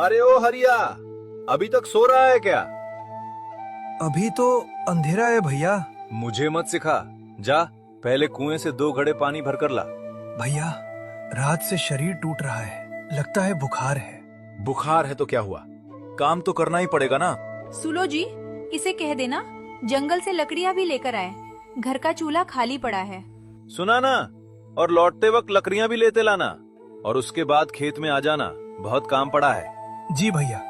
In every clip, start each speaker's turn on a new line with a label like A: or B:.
A: अरे ओ हरिया, अभी तक सो रहा है क्या?
B: अभी तो अंधेरा है भैया।
A: मुझे मत सिखा। जा, पहले कुएं से 2 घड़े पानी भर कर ला।
B: भैया, रात से शरीर टूट रहा है, लगता है बुखार है।
A: बुखार है तो क्या हुआ, काम तो करना ही पड़ेगा ना।
C: सुलो जी, इसे कह देना जंगल से लकड़ियाँ भी लेकर आए। घर का चूल्हा खाली पड़ा है।
A: सुना ना, और लौटते वक्त लकड़ियाँ भी लेते लाना, और उसके बाद खेत में आ जाना, बहुत काम पड़ा है।
B: जी भैया।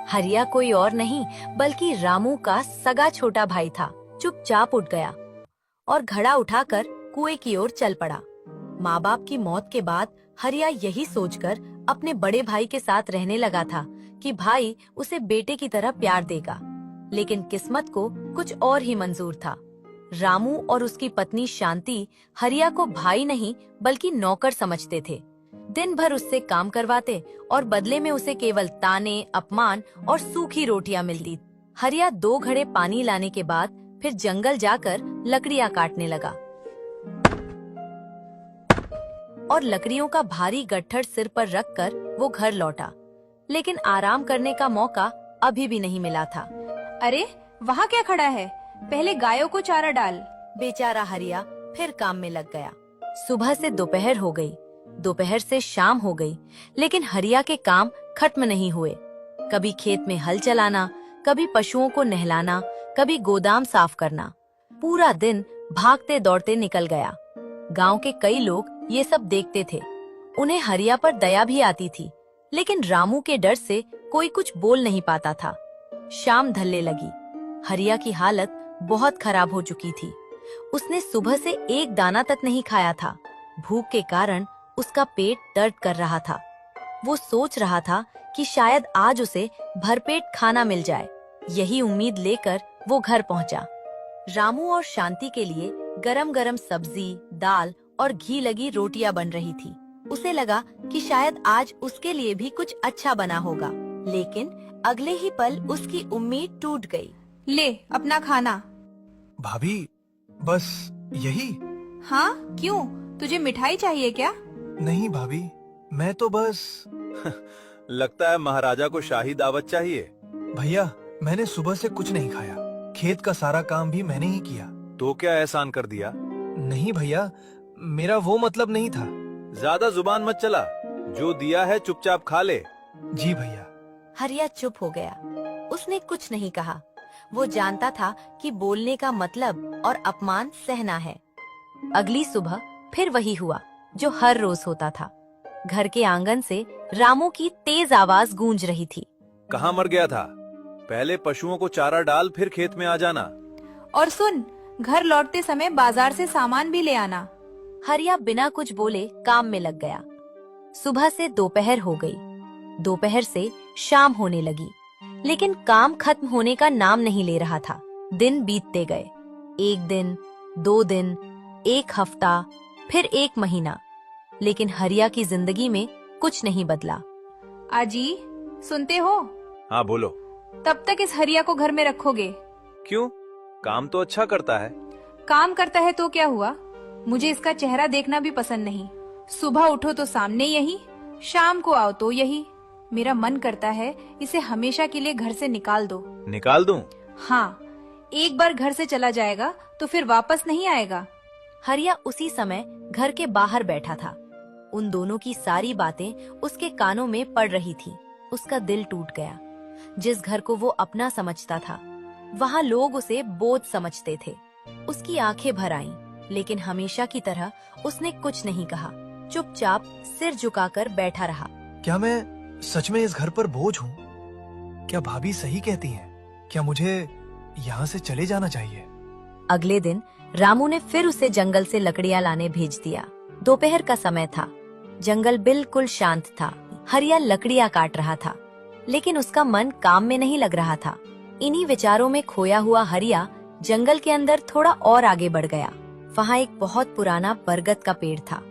D: हरिया कोई और नहीं बल्कि रामू का सगा छोटा भाई था। चुपचाप उठ गया और घड़ा उठाकर कुएं की ओर चल पड़ा। माँ बाप की मौत के बाद हरिया यही सोचकर अपने बड़े भाई के साथ रहने लगा था कि भाई उसे बेटे की तरह प्यार देगा, लेकिन किस्मत को कुछ और ही मंजूर था। रामू और उसकी पत्नी शांति हरिया को भाई नहीं बल्कि नौकर समझते थे। दिन भर उससे काम करवाते और बदले में उसे केवल ताने, अपमान और सूखी रोटियां मिलती। हरिया 2 घड़े पानी लाने के बाद फिर जंगल जाकर लकड़ियां काटने लगा और लकड़ियों का भारी गट्ठर सिर पर रखकर वो घर लौटा, लेकिन आराम करने का मौका अभी भी नहीं मिला था।
C: अरे वहाँ क्या खड़ा है, पहले गायों को चारा डाल।
D: बेचारा हरिया फिर काम में लग गया। सुबह से दोपहर हो गई, दोपहर से शाम हो गई, लेकिन हरिया के काम खत्म नहीं हुए। कभी खेत में हल चलाना, कभी पशुओं को नहलाना, कभी गोदाम साफ करना। पूरा दिन भागते दौड़ते निकल गया। गांव के कई लोग ये सब देखते थे। उन्हें हरिया पर दया भी आती थी, लेकिन रामू के डर से कोई कुछ बोल नहीं पाता था। शाम ढलने लगी। हरिया की हालत बहुत खराब हो चुकी थी। उसने सुबह से एक दाना तक नहीं खाया था। भूख के कारण उसका पेट दर्द कर रहा था। वो सोच रहा था कि शायद आज उसे भरपेट खाना मिल जाए। यही उम्मीद लेकर वो घर पहुंचा। रामू और शांति के लिए गरम गरम सब्जी, दाल और घी लगी रोटियां बन रही थी। उसे लगा कि शायद आज उसके लिए भी कुछ अच्छा बना होगा, लेकिन अगले ही पल उसकी उम्मीद टूट गई।
C: ले अपना खाना।
B: भाभी, बस यही?
C: हाँ क्यों, तुझे मिठाई चाहिए क्या?
B: नहीं भाभी, मैं तो बस।
A: लगता है महाराजा को शाही दावत चाहिए।
B: भैया, मैंने सुबह से कुछ नहीं खाया। खेत का सारा काम भी मैंने ही किया।
A: तो क्या एहसान कर दिया?
B: नहीं भैया, मेरा वो मतलब नहीं था।
A: ज्यादा जुबान मत चला, जो दिया है चुपचाप खा ले।
B: जी भैया।
D: हरिया चुप हो गया। उसने कुछ नहीं कहा। वो जानता था कि बोलने का मतलब और अपमान सहना है। अगली सुबह फिर वही हुआ जो हर रोज होता था। घर के आंगन से रामू की तेज आवाज गूंज रही थी।
A: कहाँ मर गया था? पहले पशुओं को चारा डाल, फिर खेत में आ जाना।
C: और सुन, घर लौटते समय बाजार से सामान भी ले आना।
D: हरिया बिना कुछ बोले काम में लग गया। सुबह से दोपहर हो गई, दोपहर से शाम होने लगी, लेकिन काम खत्म होने का नाम नहीं ले रहा था। दिन बीतते गए। 1 दिन, 2 दिन, 1 हफ्ता, फिर 1 महीना, लेकिन हरिया की जिंदगी में कुछ नहीं बदला।
C: आजी सुनते हो?
A: हाँ बोलो।
C: तब तक इस हरिया को घर में रखोगे?
A: क्यों? काम तो अच्छा करता है।
C: काम करता है तो क्या हुआ, मुझे इसका चेहरा देखना भी पसंद नहीं। सुबह उठो तो सामने यही, शाम को आओ तो यही। मेरा मन करता है इसे हमेशा के लिए घर से निकाल दो।
A: निकाल दूं?
C: हाँ, एक बार घर से चला जाएगा तो फिर वापस नहीं आएगा।
D: हरिया उसी समय घर के बाहर बैठा था। उन दोनों की सारी बातें उसके कानों में पड़ रही थी। उसका दिल टूट गया। जिस घर को वो अपना समझता था, वहाँ लोग उसे बोझ समझते थे। उसकी आंखें भर आईं, लेकिन हमेशा की तरह उसने कुछ नहीं कहा। चुपचाप सिर झुकाकर बैठा रहा।
B: क्या मैं सच में इस घर पर बोझ हूँ? क्या भाभी सही कहती हैं? क्या मुझे यहाँ से चले जाना चाहिए?
D: अगले दिन रामू ने फिर उसे जंगल से लकड़ियां लाने भेज दिया। दोपहर का समय था। जंगल बिल्कुल शांत था। हरिया लकड़ियां काट रहा था, लेकिन उसका मन काम में नहीं लग रहा था। इन्हीं विचारों में खोया हुआ हरिया जंगल के अंदर थोड़ा और आगे बढ़ गया। वहाँ एक बहुत पुराना बरगद का पेड़ था।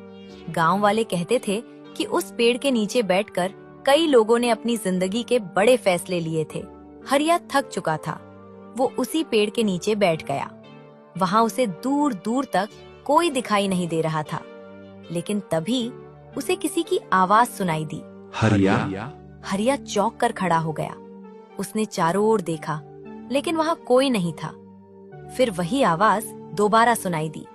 D: गांव वाले कहते थे कि उस पेड़ के नीचे बैठकर कई लोगों ने अपनी जिंदगी के बड़े फैसले लिए थे। हरिया थक चुका था। वो उसी पेड़ के नीचे बैठ गया। वहाँ उसे दूर दूर तक कोई दिखाई नहीं दे रहा था, लेकिन तभी उसे किसी की आवाज सुनाई दी।
E: हरिया,
D: हरिया चौंक कर खड़ा हो गया। उसने चारों ओर देखा, लेकिन वहाँ कोई नहीं था। फिर वही आवाज दोबारा सुनाई दी।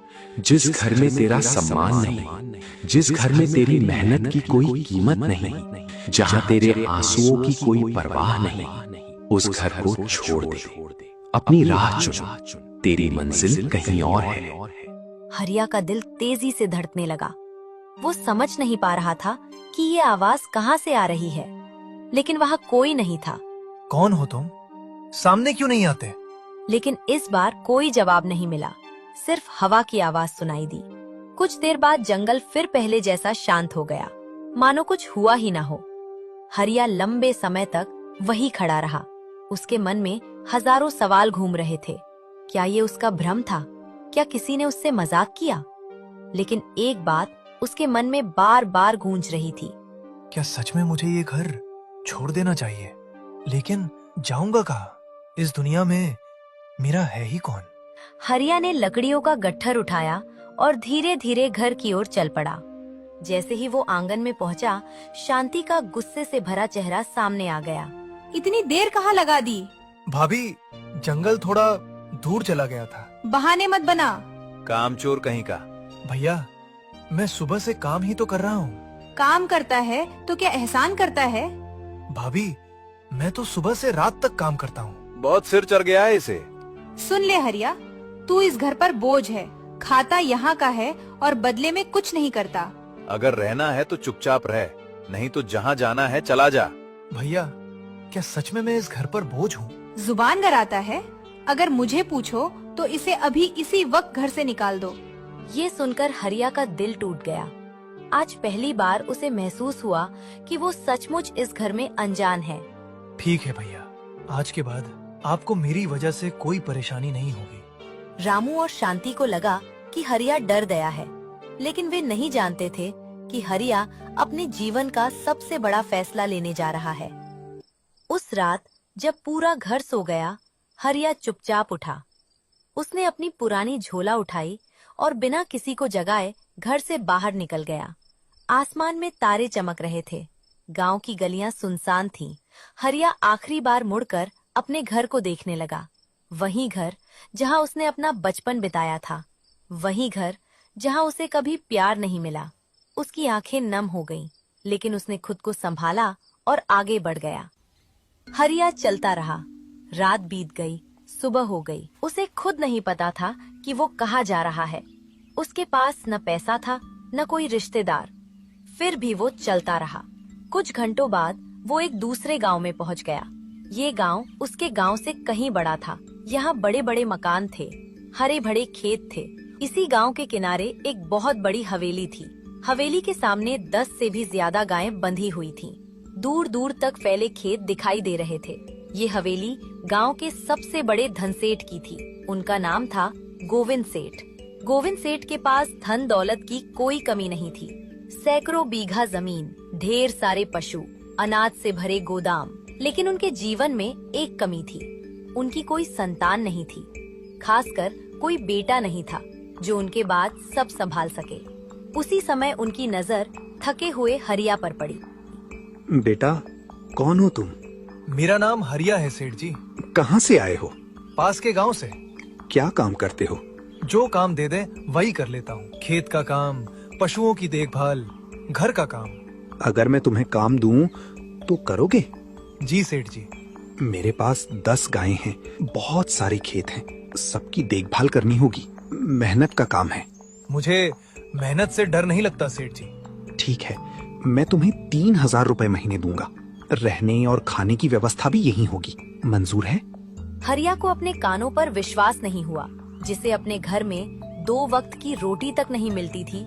E: जिस घर में तेरा सम्मान नहीं, जिस घर में तेरी मेहनत की कोई कीमत नहीं, जहाँ तेरे आंसुओं की कोई परवाह नहीं, उस घर को छोड़ दे, अपनी राह चुन, तेरी मंजिल कहीं और है।
D: हरिया का दिल तेजी से धड़कने लगा। वो समझ नहीं पा रहा था कि ये आवाज कहाँ से आ रही है, लेकिन वहाँ कोई नहीं था।
B: कौन हो तुम? सामने क्यों नहीं आते?
D: लेकिन इस बार कोई जवाब नहीं मिला, सिर्फ हवा की आवाज सुनाई दी। कुछ देर बाद जंगल फिर पहले जैसा शांत हो गया, मानो कुछ हुआ ही ना हो। हरिया लंबे समय तक वही खड़ा रहा। उसके मन में हजारों सवाल घूम रहे थे। क्या ये उसका भ्रम था? क्या किसी ने उससे मजाक किया? लेकिन एक बात उसके मन में बार बार गूंज रही थी।
B: क्या सच में मुझे ये घर छोड़ देना चाहिए? लेकिन जाऊंगा कहाँ? इस दुनिया में मेरा है ही कौन?
D: हरिया ने लकड़ियों का गट्ठर उठाया और धीरे धीरे घर की ओर चल पड़ा। जैसे ही वो आंगन में पहुंचा, शांति का गुस्से से भरा चेहरा सामने आ गया।
C: इतनी देर कहाँ लगा दी?
B: भाभी, जंगल थोड़ा दूर चला गया था।
C: बहाने मत बना।
A: कामचोर कहीं का।
B: भैया, मैं सुबह से काम ही तो कर रहा हूँ।
C: काम करता है तो क्या एहसान करता है?
B: भाभी, मैं तो सुबह से रात तक काम करता हूँ।
A: बहुत सिर चढ़ गया है इसे।
C: सुन ले हरिया, तू इस घर पर बोझ है। खाता यहाँ का है और बदले में कुछ नहीं करता।
A: अगर रहना है तो चुपचाप रह, नहीं तो जहाँ जाना है चला जा।
B: भैया, क्या सच में मैं इस घर पर बोझ हूँ?
C: जुबान गराता है। अगर मुझे पूछो तो इसे अभी इसी वक्त घर से निकाल दो।
D: ये सुनकर हरिया का दिल टूट गया। आज पहली बार उसे महसूस हुआ कि वो सचमुच इस घर में अनजान है।
B: ठीक है भैया, आज के बाद आपको मेरी वजह से कोई परेशानी नहीं होगी।
D: रामू और शांति को लगा कि हरिया डर गया है, लेकिन वे नहीं जानते थे कि हरिया अपने जीवन का सबसे बड़ा फैसला लेने जा रहा है। उस रात जब पूरा घर सो गया, हरिया चुपचाप उठा। उसने अपनी पुरानी झोला उठाई और बिना किसी को जगाए घर से बाहर निकल गया। आसमान में तारे चमक रहे थे। गांव की गलियां सुनसान थीं। हरिया आखिरी बार मुड़कर अपने घर को देखने लगा। वही घर जहां उसने अपना बचपन बिताया था, वही घर जहां उसे कभी प्यार नहीं मिला। उसकी आंखें नम हो गईं, लेकिन उसने खुद को संभाला और आगे बढ़ गया। हरिया चलता रहा। रात बीत गई, सुबह हो गई। उसे खुद नहीं पता था कि वो कहाँ जा रहा है। उसके पास न पैसा था, न कोई रिश्तेदार। फिर भी वो चलता रहा। कुछ घंटों बाद वो एक दूसरे गांव में पहुंच गया। ये गांव उसके गांव से कहीं बड़ा था। यहाँ बड़े बड़े मकान थे, हरे भरे खेत थे। इसी गांव के किनारे एक बहुत बड़ी हवेली थी। हवेली के सामने 10 से भी ज्यादा गायें बंधी हुई थीं। दूर दूर तक फैले खेत दिखाई दे रहे थे। ये हवेली गांव के सबसे बड़े धनसेठ की थी। उनका नाम था गोविंद सेठ। गोविंद सेठ के पास धन दौलत की कोई कमी नहीं थी। सैकड़ों बीघा जमीन, ढेर सारे पशु, अनाज से भरे गोदाम। लेकिन उनके जीवन में एक कमी थी। उनकी कोई संतान नहीं थी। खासकर कोई बेटा नहीं था जो उनके बाद सब संभाल सके। उसी समय उनकी नजर थके हुए हरिया पर पड़ी।
E: बेटा, कौन हो तुम?
B: मेरा नाम हरिया है सेठ जी।
E: कहाँ से आए हो?
B: पास के गांव से।
E: क्या काम करते हो?
B: जो काम दे दे वही कर लेता हूँ। खेत का काम, पशुओं की देखभाल, घर का काम।
E: अगर मैं तुम्हें काम दूं तो करोगे?
B: जी सेठ जी।
E: मेरे पास 10 गायें हैं, बहुत सारे खेत हैं, सबकी देखभाल करनी होगी। मेहनत का काम है।
B: मुझे मेहनत से डर नहीं लगता सेठ जी।
E: ठीक है, मैं तुम्हें 3000 रुपए महीने दूंगा। रहने और खाने की व्यवस्था भी यही होगी। मंजूर है?
D: हरिया को अपने कानों पर विश्वास नहीं हुआ। जिसे अपने घर में 2 वक्त की रोटी तक नहीं मिलती थी,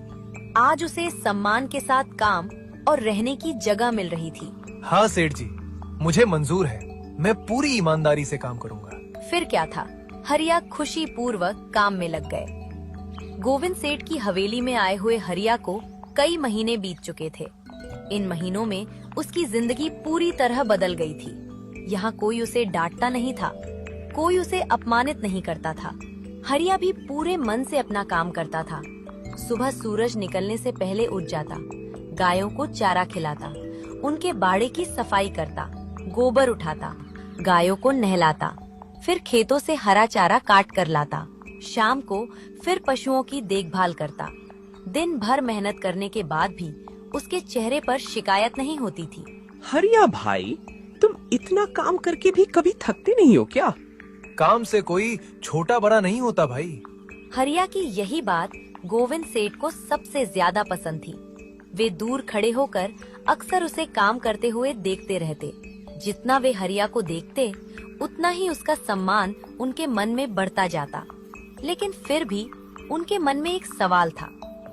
D: आज उसे सम्मान के साथ काम और रहने की जगह मिल रही थी।
B: हाँ सेठ जी, मुझे मंजूर है। मैं पूरी ईमानदारी से काम करूंगा।
D: फिर क्या था, हरिया खुशी पूर्वक काम में लग गए। गोविंद सेठ की हवेली में आए हुए हरिया को कई महीने बीत चुके थे। इन महीनों में उसकी जिंदगी पूरी तरह बदल गई थी। यहाँ कोई उसे डांटता नहीं था, कोई उसे अपमानित नहीं करता था। हरिया भी पूरे मन से अपना काम करता था। सुबह सूरज निकलने से पहले उठ जाता, गायों को चारा खिलाता, उनके बाड़े की सफाई करता, गोबर उठाता, गायों को नहलाता, फिर खेतों से हरा चारा काट कर लाता। शाम को फिर पशुओं की देखभाल करता। दिन भर मेहनत करने के बाद भी उसके चेहरे पर शिकायत नहीं होती थी।
F: हरिया भाई, तुम इतना काम करके भी कभी थकते नहीं हो क्या?
B: काम से कोई छोटा बड़ा नहीं होता भाई।
D: हरिया की यही बात गोविंद सेठ को सबसे ज्यादा पसंद थी। वे दूर खड़े होकर अक्सर उसे काम करते हुए देखते रहते। जितना वे हरिया को देखते, उतना ही उसका सम्मान उनके मन में बढ़ता जाता। लेकिन फिर भी उनके मन में एक सवाल था,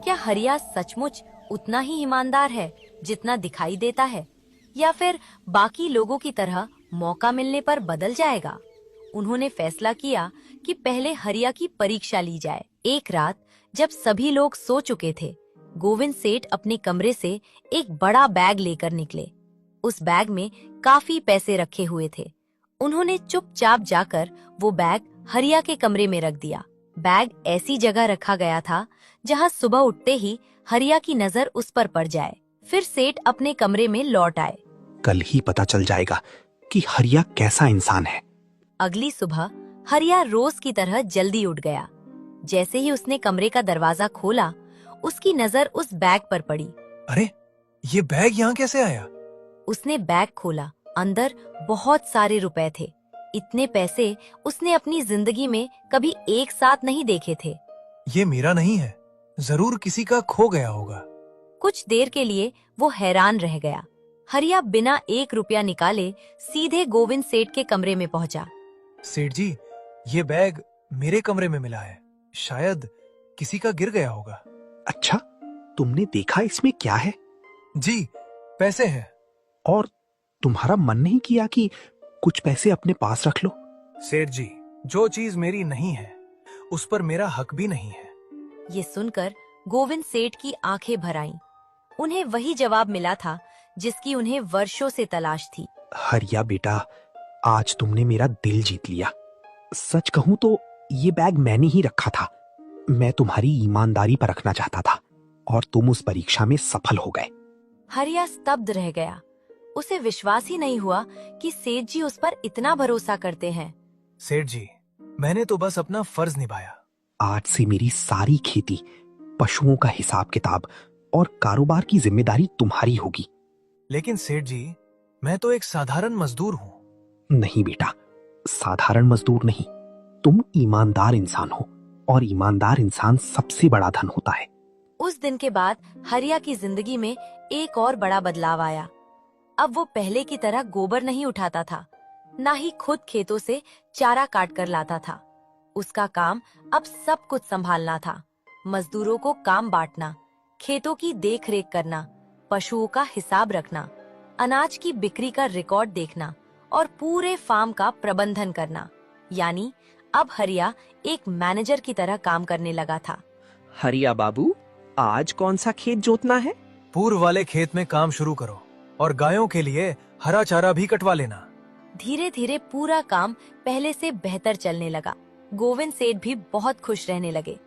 D: क्या हरिया सचमुच उतना ही ईमानदार है जितना दिखाई देता है, या फिर बाकी लोगों की तरह मौका मिलने पर बदल जाएगा? उन्होंने फैसला किया कि पहले हरिया की परीक्षा ली जाए। एक रात जब सभी लोग सो चुके थे, गोविंद सेठ अपने कमरे से एक बड़ा बैग लेकर निकले। उस बैग में काफी पैसे रखे हुए थे। उन्होंने चुपचाप जाकर वो बैग हरिया के कमरे में रख दिया। बैग ऐसी जगह रखा गया था जहां सुबह उठते ही हरिया की नजर उस पर पड़ जाए। फिर सेठ अपने कमरे में लौट आए।
E: कल ही पता चल जाएगा कि हरिया कैसा इंसान है।
D: अगली सुबह हरिया रोज की तरह जल्दी उठ गया। जैसे ही उसने कमरे का दरवाजा खोला, उसकी नजर उस बैग पर पड़ी।
B: अरे, ये बैग यहाँ कैसे आया?
D: उसने बैग खोला। अंदर बहुत सारे रुपए थे। इतने पैसे उसने अपनी जिंदगी में कभी एक साथ नहीं देखे थे।
B: ये मेरा नहीं है, जरूर किसी का खो गया होगा।
D: कुछ देर के लिए वो हैरान रह गया। हरिया बिना 1 रुपया निकाले सीधे गोविंद सेठ के कमरे में पहुंचा।
B: सेठ जी, ये बैग मेरे कमरे में मिला है। शायद किसी का गिर गया होगा।
E: अच्छा, तुमने देखा इसमें क्या है?
B: जी, पैसे हैं।
E: और तुम्हारा मन नहीं किया कि कुछ पैसे अपने पास रख लो?
B: सेठ जी, जो चीज मेरी नहीं है उस पर मेरा हक भी नहीं है।
D: ये सुनकर गोविंद सेठ की आंखें भर आईं। उन्हें वही जवाब मिला था जिसकी उन्हें वर्षों से तलाश थी।
E: हरिया बेटा, आज तुमने मेरा दिल जीत लिया। सच कहूं तो ये बैग मैंने ही रखा था। मैं तुम्हारी ईमानदारी पर रखना चाहता था और तुम उस परीक्षा में सफल हो गए।
D: हरिया स्तब्ध रह गया। उसे विश्वास ही नहीं हुआ कि सेठ जी उस पर इतना भरोसा करते हैं।
B: सेठ जी, मैंने तो बस अपना फर्ज निभाया।
E: आज से मेरी सारी खेती, पशुओं का हिसाब किताब और कारोबार की जिम्मेदारी तुम्हारी होगी।
B: लेकिन सेठ जी, मैं तो एक साधारण मजदूर हूँ।
E: नहीं बेटा, साधारण मजदूर नहीं, तुम ईमानदार इंसान हो और ईमानदार इंसान सबसे बड़ा धन होता है।
D: उस दिन के बाद हरिया की जिंदगी में एक और बड़ा बदलाव आया। अब वो पहले की तरह गोबर नहीं उठाता था, ना ही खुद खेतों से चारा काट कर लाता था। उसका काम अब सब कुछ संभालना था। मजदूरों को काम बांटना, खेतों की देखरेख करना, पशुओं का हिसाब रखना, अनाज की बिक्री का रिकॉर्ड देखना और पूरे फार्म का प्रबंधन करना। यानी अब हरिया एक मैनेजर की तरह काम करने लगा था।
F: हरिया बाबू, आज कौन सा खेत जोतना है?
B: पूर्व वाले खेत में काम शुरू करो और गायों के लिए हरा चारा भी कटवा लेना।
D: धीरे धीरे पूरा काम पहले से बेहतर चलने लगा। गोविंद सेठ भी बहुत खुश रहने लगे।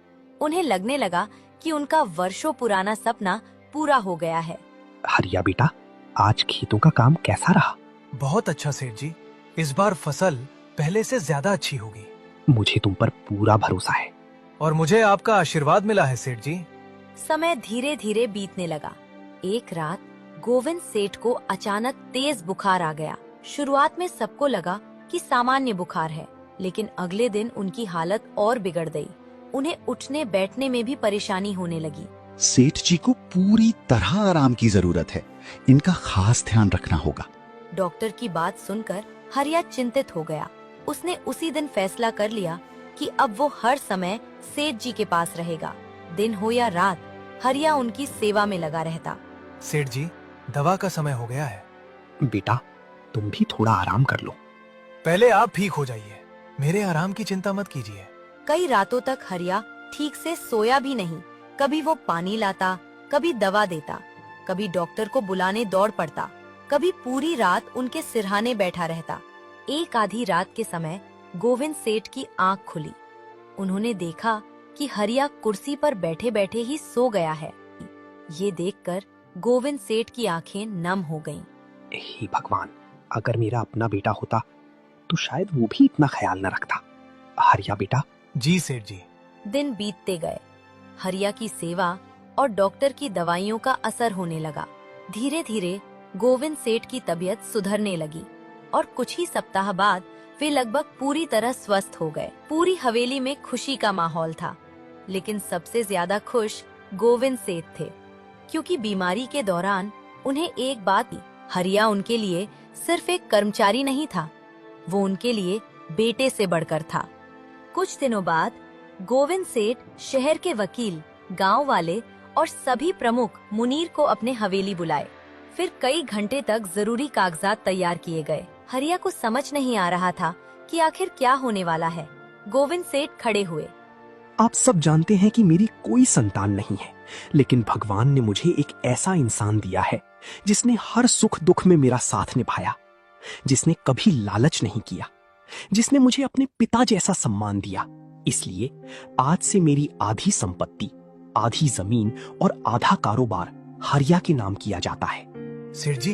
D: उन्हें लगने लगा कि उनका वर्षों पुराना सपना पूरा हो गया है।
E: हरिया बेटा, आज खेतों का काम कैसा रहा?
B: बहुत अच्छा सेठ जी, इस बार फसल पहले से ज्यादा अच्छी होगी।
E: मुझे तुम पर पूरा भरोसा है।
B: और मुझे आपका आशीर्वाद मिला है सेठ जी।
D: समय धीरे धीरे बीतने लगा। एक रात गोविंद सेठ को अचानक तेज बुखार आ गया। शुरुआत में सबको लगा कि सामान्य बुखार है, लेकिन अगले दिन उनकी हालत और बिगड़ गई। उन्हें उठने बैठने में भी परेशानी होने लगी।
G: सेठ जी को पूरी तरह आराम की जरूरत है, इनका खास ध्यान रखना होगा।
D: डॉक्टर की बात सुनकर हरिया चिंतित हो गया। उसने उसी दिन फैसला कर लिया कि अब वो हर समय सेठ जी के पास रहेगा। दिन हो या रात, हरिया उनकी सेवा में लगा रहता।
B: सेठ जी, दवा का समय हो गया है।
E: बेटा, तुम भी थोड़ा आराम कर लो।
B: पहले आप ठीक हो जाइए, मेरे आराम की चिंता मत कीजिए।
D: कई रातों तक हरिया ठीक से सोया भी नहीं। कभी वो पानी लाता, कभी दवा देता, कभी डॉक्टर को बुलाने दौड़ पड़ता, कभी पूरी रात उनके सिरहाने बैठा रहता। एक आधी रात के समय गोविंद सेठ की आंख खुली। उन्होंने देखा कि हरिया कुर्सी पर बैठे बैठे ही सो गया है। ये देखकर गोविंद सेठ की आंखें नम हो गईं।
H: हे भगवान, अगर मेरा अपना बेटा होता तो शायद वो भी इतना ख्याल न रखता। हरिया बेटा।
B: जी सेठ जी।
D: दिन बीतते गए। हरिया की सेवा और डॉक्टर की दवाइयों का असर होने लगा। धीरे धीरे गोविंद सेठ की तबीयत सुधरने लगी और कुछ ही सप्ताह बाद वे लगभग पूरी तरह स्वस्थ हो गए। पूरी हवेली में खुशी का माहौल था, लेकिन सबसे ज्यादा खुश गोविंद सेठ थे, क्योंकि बीमारी के दौरान उन्हें एक बात थी, हरिया उनके लिए सिर्फ एक कर्मचारी नहीं था, वो उनके लिए बेटे से बढ़कर था। कुछ दिनों बाद गोविंद सेठ शहर के वकील, गांव वाले और सभी प्रमुख मुनीर को अपने हवेली बुलाए। फिर कई घंटे तक जरूरी कागजात तैयार किए गए। हरिया को समझ नहीं आ रहा था कि आखिर क्या होने वाला है। गोविंद सेठ खड़े हुए।
H: आप सब जानते हैं कि मेरी कोई संतान नहीं है, लेकिन भगवान ने मुझे एक ऐसा इंसान दिया है जिसने हर सुख दुख में मेरा साथ निभाया, जिसने कभी लालच नहीं किया, जिसने मुझे अपने पिता जैसा सम्मान दिया। इसलिए आज से मेरी आधी संपत्ति, आधी जमीन और आधा कारोबार हरिया के नाम किया जाता है।
B: सेठ जी,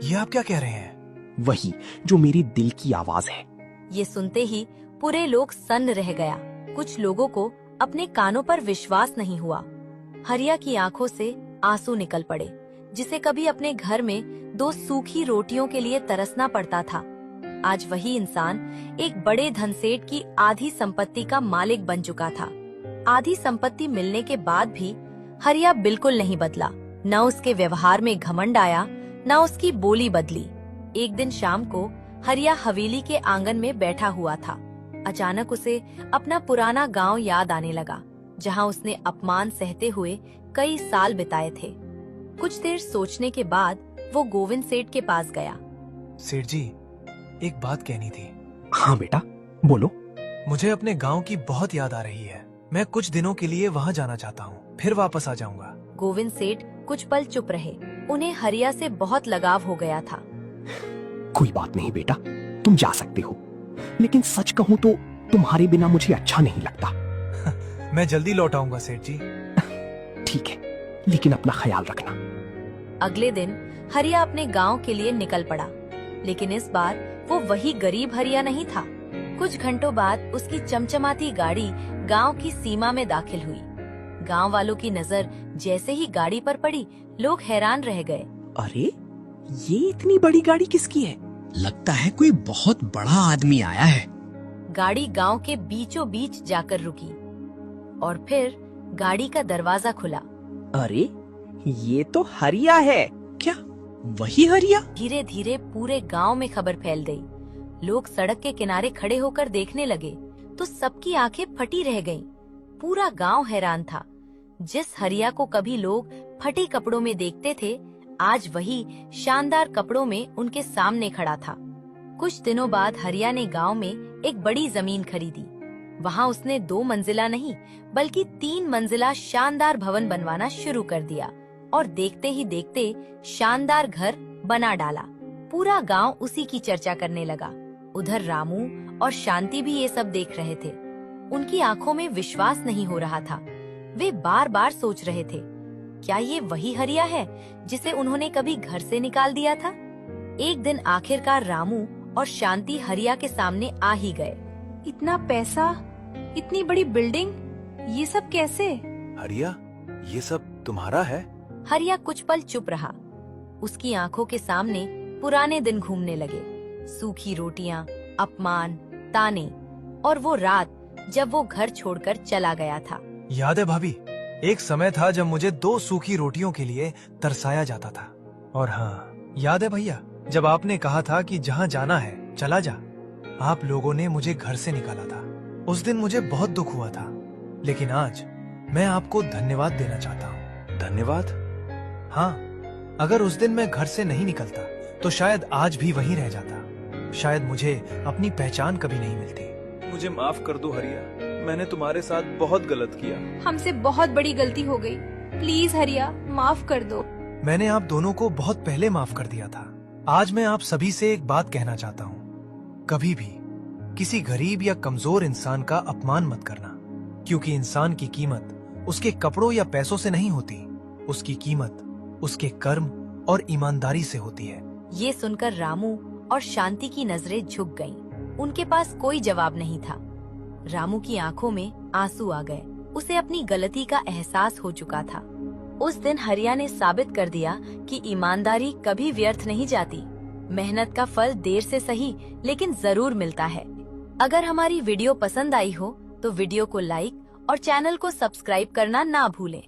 B: ये आप क्या कह रहे हैं?
H: वही जो मेरी दिल की आवाज है।
D: ये सुनते ही पूरे लोग सन्न रह गया। कुछ लोगों को अपने कानों पर विश्वास नहीं हुआ। हरिया की आंखों से आंसू निकल पड़े, जिसे कभी अपने घर में 2 सूखी रोटियों के लिए तरसना पड़ता था। आज वही इंसान एक बड़े धनसेठ की आधी संपत्ति का मालिक बन चुका था। आधी संपत्ति मिलने के बाद भी हरिया बिल्कुल नहीं बदला। न उसके व्यवहार में घमंड आया, न उसकी बोली बदली। एक दिन शाम को हरिया हवेली के आंगन में बैठा हुआ था। अचानक उसे अपना पुराना गांव याद आने लगा, जहां उसने अपमान सहते हुए कई साल बिताए थे। कुछ देर सोचने के बाद वो गोविंद सेठ के पास गया।
B: सेठ जी, एक बात कहनी थी।
H: हाँ बेटा, बोलो।
B: मुझे अपने गांव की बहुत याद आ रही है। मैं कुछ दिनों के लिए वहां जाना चाहता हूँ, फिर वापस आ जाऊंगा।
D: गोविंद सेठ कुछ पल चुप रहे। उन्हें हरिया से बहुत लगाव हो गया था।
H: कोई बात नहीं बेटा, तुम जा सकते हो, लेकिन सच कहूँ तो तुम्हारे बिना मुझे अच्छा नहीं लगता।
B: मैं जल्दी लौट आऊंगा सेठ जी।
H: ठीक है, लेकिन अपना ख्याल रखना।
D: अगले दिन हरिया अपने गांव के लिए निकल पड़ा, लेकिन इस बार वो वही गरीब हरिया नहीं था। कुछ घंटों बाद उसकी चमचमाती गाड़ी गांव की सीमा में दाखिल हुई। गांव वालों की नजर जैसे ही गाड़ी पर पड़ी, लोग हैरान रह गए।
F: अरे, ये इतनी बड़ी गाड़ी किसकी है?
I: लगता है कोई बहुत बड़ा आदमी आया है।
D: गाड़ी गांव के बीचों बीच जाकर रुकी और फिर गाड़ी का दरवाजा खुला।
F: अरे, ये तो हरिया है।
I: क्या वही हरिया?
D: धीरे धीरे पूरे गांव में खबर फैल गई। लोग सड़क के किनारे खड़े होकर देखने लगे तो सबकी आंखें फटी रह गईं। पूरा गांव हैरान था। जिस हरिया को कभी लोग फटे कपड़ों में देखते थे, आज वही शानदार कपड़ों में उनके सामने खड़ा था। कुछ दिनों बाद हरिया ने गांव में एक बड़ी जमीन खरीदी। वहां उसने 2 मंजिला नहीं बल्कि 3 मंजिला शानदार भवन बनवाना शुरू कर दिया और देखते ही देखते शानदार घर बना डाला। पूरा गांव उसी की चर्चा करने लगा। उधर रामू और शांति भी ये सब देख रहे थे। उनकी आंखों में विश्वास नहीं हो रहा था। वे बार बार सोच रहे थे, क्या ये वही हरिया है जिसे उन्होंने कभी घर से निकाल दिया था? एक दिन आखिरकार रामू और शांति हरिया के सामने आ ही गए।
C: इतना पैसा, इतनी बड़ी बिल्डिंग, ये सब कैसे?
A: हरिया, ये सब तुम्हारा है?
D: हरिया कुछ पल चुप रहा। उसकी आंखों के सामने पुराने दिन घूमने लगे। सूखी रोटियां, अपमान, ताने और वो रात जब वो घर छोड़कर चला गया था।
B: याद है भाभी, एक समय था जब मुझे 2 सूखी रोटियों के लिए तरसाया जाता था। और हाँ, याद है भैया, जब आपने कहा था कि जहाँ जाना है चला जा। आप लोगों ने मुझे घर से निकाला था। उस दिन मुझे बहुत दुख हुआ था, लेकिन आज मैं आपको धन्यवाद देना चाहता हूँ।
A: धन्यवाद?
B: हाँ, अगर उस दिन मैं घर से नहीं निकलता तो शायद आज भी वहीं रह जाता। शायद मुझे अपनी पहचान कभी नहीं मिलती।
A: मुझे माफ कर दो हरिया, मैंने तुम्हारे साथ बहुत गलत किया।
C: हमसे बहुत बड़ी गलती हो गई। प्लीज हरिया, माफ कर दो।
B: मैंने आप दोनों को बहुत पहले माफ कर दिया था। आज मैं आप सभी से एक बात कहना चाहता हूँ। कभी भी किसी गरीब या कमजोर इंसान का अपमान मत करना, क्योंकि इंसान की कीमत उसके कपड़ों या पैसों से नहीं होती। उसकी कीमत उसके कर्म और ईमानदारी से होती है।
D: ये सुनकर रामू और शांति की नजरें झुक गईं। उनके पास कोई जवाब नहीं था। रामू की आंखों में आंसू आ गए। उसे अपनी गलती का एहसास हो चुका था। उस दिन हरिया ने साबित कर दिया कि ईमानदारी कभी व्यर्थ नहीं जाती। मेहनत का फल देर से सही लेकिन जरूर मिलता है। अगर हमारी वीडियो पसंद आई हो तो वीडियो को लाइक और चैनल को सब्सक्राइब करना ना भूलें।